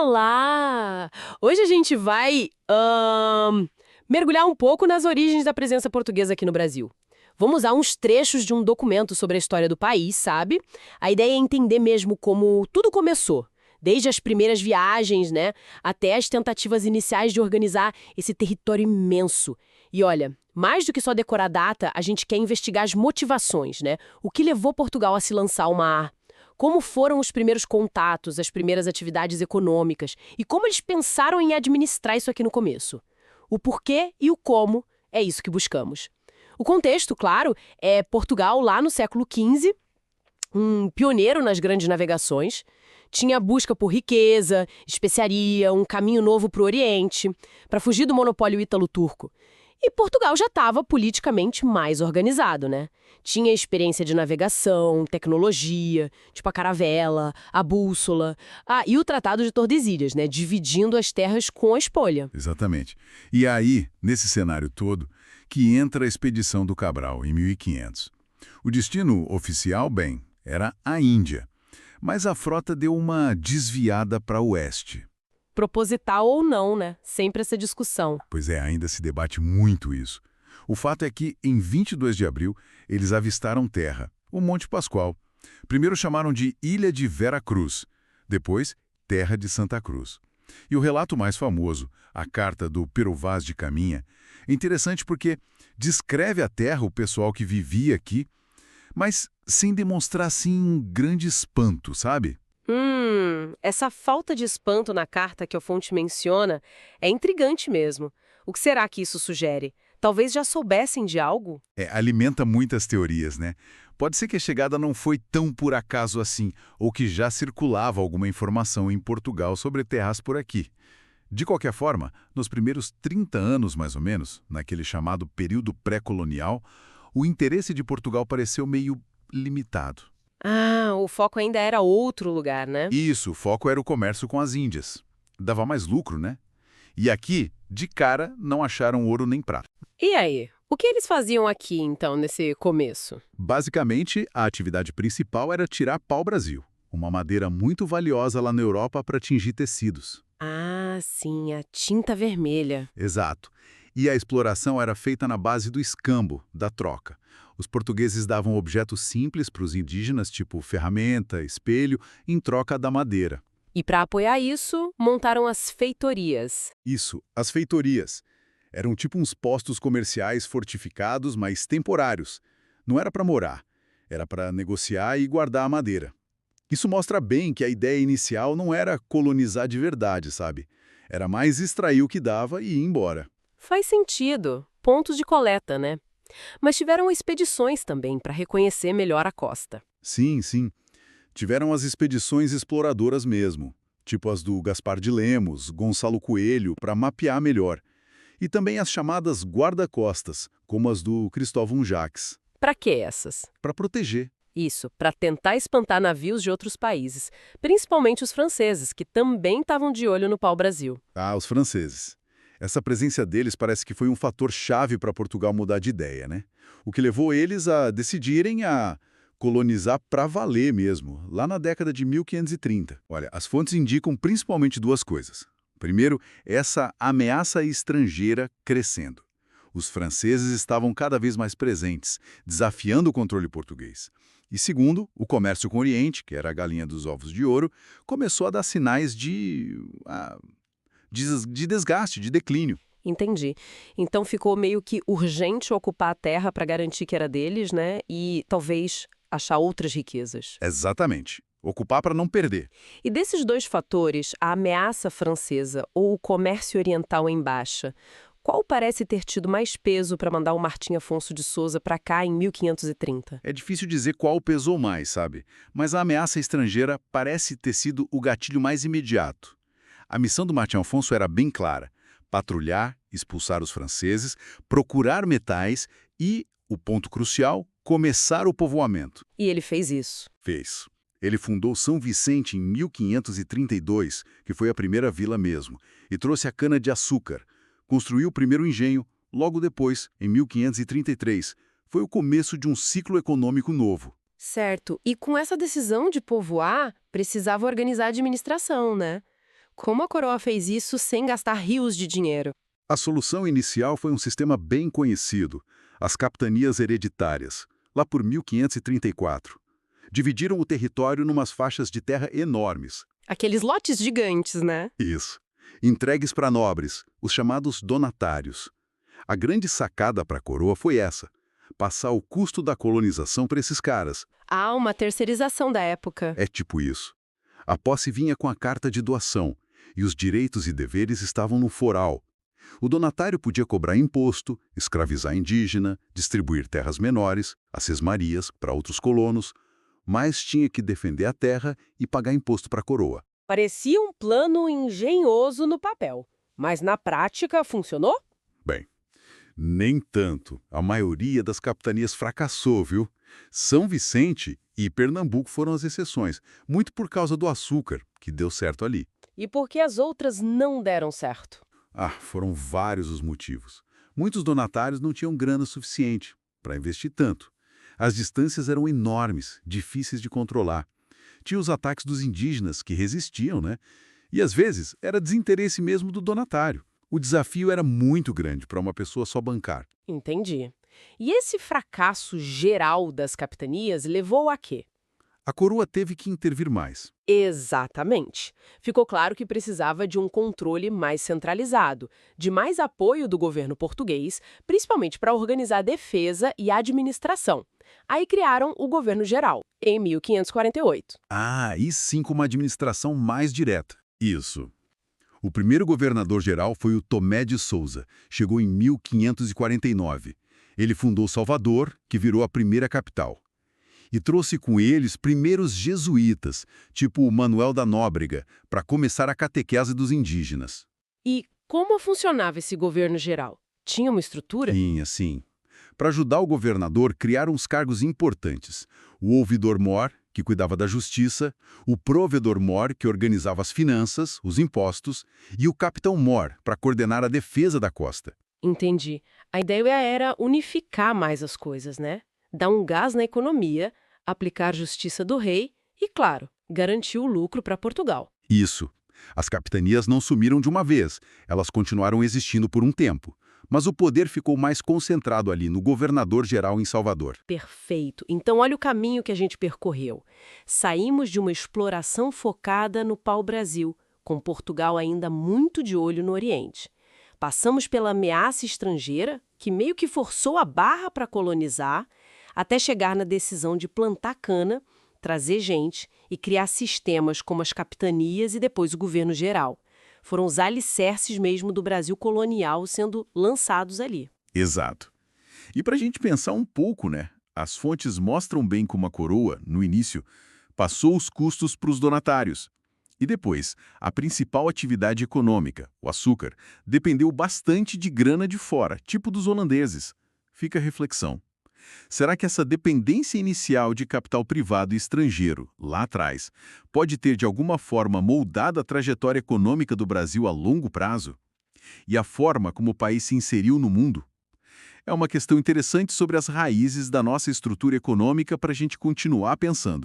Olá! Hoje a gente vai mergulhar um pouco nas origens da presença portuguesa aqui no Brasil. Vamos usar uns trechos de um documento sobre a história do país, sabe? A ideia é entender mesmo como tudo começou, desde as primeiras viagens, né, até as tentativas iniciais de organizar esse território imenso. E olha, mais do que só decorar a data, a gente quer investigar as motivações, né? O que levou Portugal a se lançar ao mar? Como foram os primeiros contatos, as primeiras atividades econômicas e como eles pensaram em administrar isso aqui no começo. O porquê e o como é isso que buscamos. O contexto, claro, é Portugal lá no século XV, um pioneiro nas grandes navegações. Tinha busca por riqueza, especiaria, um caminho novo para o Oriente, para fugir do monopólio ítalo-turco. E Portugal já estava politicamente mais organizado, né? Tinha experiência de navegação, tecnologia, tipo a caravela, a bússola, e o Tratado de Tordesilhas, né? Dividindo as terras com a espolha. Exatamente. E aí, nesse cenário todo, que entra a expedição do Cabral, em 1500. O destino oficial, bem, era a Índia. Mas a frota deu uma desviada para o oeste. Proposital ou não, né? Sempre essa discussão. Pois é, ainda se debate muito isso. O fato é que, em 22 de abril, eles avistaram terra, o Monte Pascoal. Primeiro chamaram de Ilha de Vera Cruz, depois Terra de Santa Cruz. E o relato mais famoso, a carta do Pero Vaz de Caminha, é interessante porque descreve a terra, o pessoal que vivia aqui, mas sem demonstrar, assim, um grande espanto, sabe? Essa falta de espanto na carta que a fonte menciona é intrigante mesmo. O que será que isso sugere? Talvez já soubessem de algo? Alimenta muitas teorias, né? Pode ser que a chegada não foi tão por acaso assim, ou que já circulava alguma informação em Portugal sobre terras por aqui. De qualquer forma, nos primeiros 30 anos, mais ou menos, naquele chamado período pré-colonial, o interesse de Portugal pareceu meio limitado. O foco ainda era outro lugar, né? Isso, o foco era o comércio com as Índias. Dava mais lucro, né? E aqui, de cara, não acharam ouro nem prata. E aí? O que eles faziam aqui, então, nesse começo? Basicamente, a atividade principal era tirar pau-brasil, uma madeira muito valiosa lá na Europa para tingir tecidos. Ah, sim, a tinta vermelha. Exato. E a exploração era feita na base do escambo, da troca. Os portugueses davam objetos simples para os indígenas, tipo ferramenta, espelho, em troca da madeira. E para apoiar isso, montaram as feitorias. Isso, as feitorias. Eram tipo uns postos comerciais fortificados, mas temporários. Não era para morar, era para negociar e guardar a madeira. Isso mostra bem que a ideia inicial não era colonizar de verdade, sabe? Era mais extrair o que dava e ir embora. Faz sentido. Pontos de coleta, né? Mas tiveram expedições também para reconhecer melhor a costa. Sim, sim. Tiveram as expedições exploradoras mesmo, tipo as do Gaspar de Lemos, Gonçalo Coelho, para mapear melhor. E também as chamadas guarda-costas, como as do Cristóvão Jacques. Para que essas? Para proteger. Isso, para tentar espantar navios de outros países, principalmente os franceses, que também estavam de olho no pau-brasil. Ah, os franceses. Essa presença deles parece que foi um fator chave para Portugal mudar de ideia, né? O que levou eles a decidirem a colonizar para valer mesmo, lá na década de 1530. Olha, as fontes indicam principalmente duas coisas. Primeiro, essa ameaça estrangeira crescendo. Os franceses estavam cada vez mais presentes, desafiando o controle português. E segundo, o comércio com o Oriente, que era a galinha dos ovos de ouro, começou a dar sinais de desgaste, de declínio. Entendi. Então ficou meio que urgente ocupar a terra para garantir que era deles, né? E talvez achar outras riquezas. Exatamente. Ocupar para não perder. E desses dois fatores, a ameaça francesa ou o comércio oriental em baixa, qual parece ter tido mais peso para mandar o Martim Afonso de Souza para cá em 1530? É difícil dizer qual pesou mais, sabe? Mas a ameaça estrangeira parece ter sido o gatilho mais imediato. A missão do Martim Afonso era bem clara: patrulhar, expulsar os franceses, procurar metais e, o ponto crucial, começar o povoamento. E ele fez isso. Fez. Ele fundou São Vicente em 1532, que foi a primeira vila mesmo, e trouxe a cana-de-açúcar. Construiu o primeiro engenho, logo depois, em 1533. Foi o começo de um ciclo econômico novo. Certo. E com essa decisão de povoar, precisava organizar a administração, né? Como a coroa fez isso sem gastar rios de dinheiro? A solução inicial foi um sistema bem conhecido, as capitanias hereditárias, lá por 1534. Dividiram o território numas faixas de terra enormes. Aqueles lotes gigantes, né? Isso. Entregues para nobres, os chamados donatários. A grande sacada para a coroa foi essa: passar o custo da colonização para esses caras. Há uma terceirização da época. É tipo isso. A posse vinha com a carta de doação, e os direitos e deveres estavam no foral. O donatário podia cobrar imposto, escravizar indígena, distribuir terras menores, as sesmarias, para outros colonos, mas tinha que defender a terra e pagar imposto para a coroa. Parecia um plano engenhoso no papel, mas na prática funcionou? Bem, nem tanto. A maioria das capitanias fracassou, viu? São Vicente e Pernambuco foram as exceções, muito por causa do açúcar, que deu certo ali. E por que as outras não deram certo? Foram vários os motivos. Muitos donatários não tinham grana suficiente para investir tanto. As distâncias eram enormes, difíceis de controlar. Tinha os ataques dos indígenas, que resistiam, né? E às vezes era desinteresse mesmo do donatário. O desafio era muito grande para uma pessoa só bancar. Entendi. E esse fracasso geral das capitanias levou a quê? A coroa teve que intervir mais. Exatamente. Ficou claro que precisava de um controle mais centralizado, de mais apoio do governo português, principalmente para organizar a defesa e a administração. Aí criaram o Governo Geral, em 1548. E sim com uma administração mais direta. Isso. O primeiro governador-geral foi o Tomé de Souza. Chegou em 1549. Ele fundou Salvador, que virou a primeira capital. E trouxe com eles primeiros jesuítas, tipo o Manuel da Nóbrega, para começar a catequese dos indígenas. E como funcionava esse governo geral? Tinha uma estrutura? Tinha, sim. Para ajudar o governador, criaram uns cargos importantes. O ouvidor-mor, que cuidava da justiça, o provedor-mor, que organizava as finanças, os impostos, e o capitão-mor, para coordenar a defesa da costa. Entendi. A ideia era unificar mais as coisas, né? Dar um gás na economia, aplicar justiça do rei e, claro, garantir o lucro para Portugal. Isso. As capitanias não sumiram de uma vez, elas continuaram existindo por um tempo. Mas o poder ficou mais concentrado ali no governador-geral em Salvador. Perfeito. Então, olha o caminho que a gente percorreu. Saímos de uma exploração focada no pau-brasil, com Portugal ainda muito de olho no Oriente. Passamos pela ameaça estrangeira, que meio que forçou a barra para colonizar, até chegar na decisão de plantar cana, trazer gente e criar sistemas como as capitanias e depois o governo geral. Foram os alicerces mesmo do Brasil colonial sendo lançados ali. Exato. E para a gente pensar um pouco, né? As fontes mostram bem como a coroa, no início, passou os custos para os donatários. E depois, a principal atividade econômica, o açúcar, dependeu bastante de grana de fora, tipo dos holandeses. Fica a reflexão. Será que essa dependência inicial de capital privado e estrangeiro, lá atrás, pode ter de alguma forma moldado a trajetória econômica do Brasil a longo prazo? E a forma como o país se inseriu no mundo? É uma questão interessante sobre as raízes da nossa estrutura econômica para a gente continuar pensando.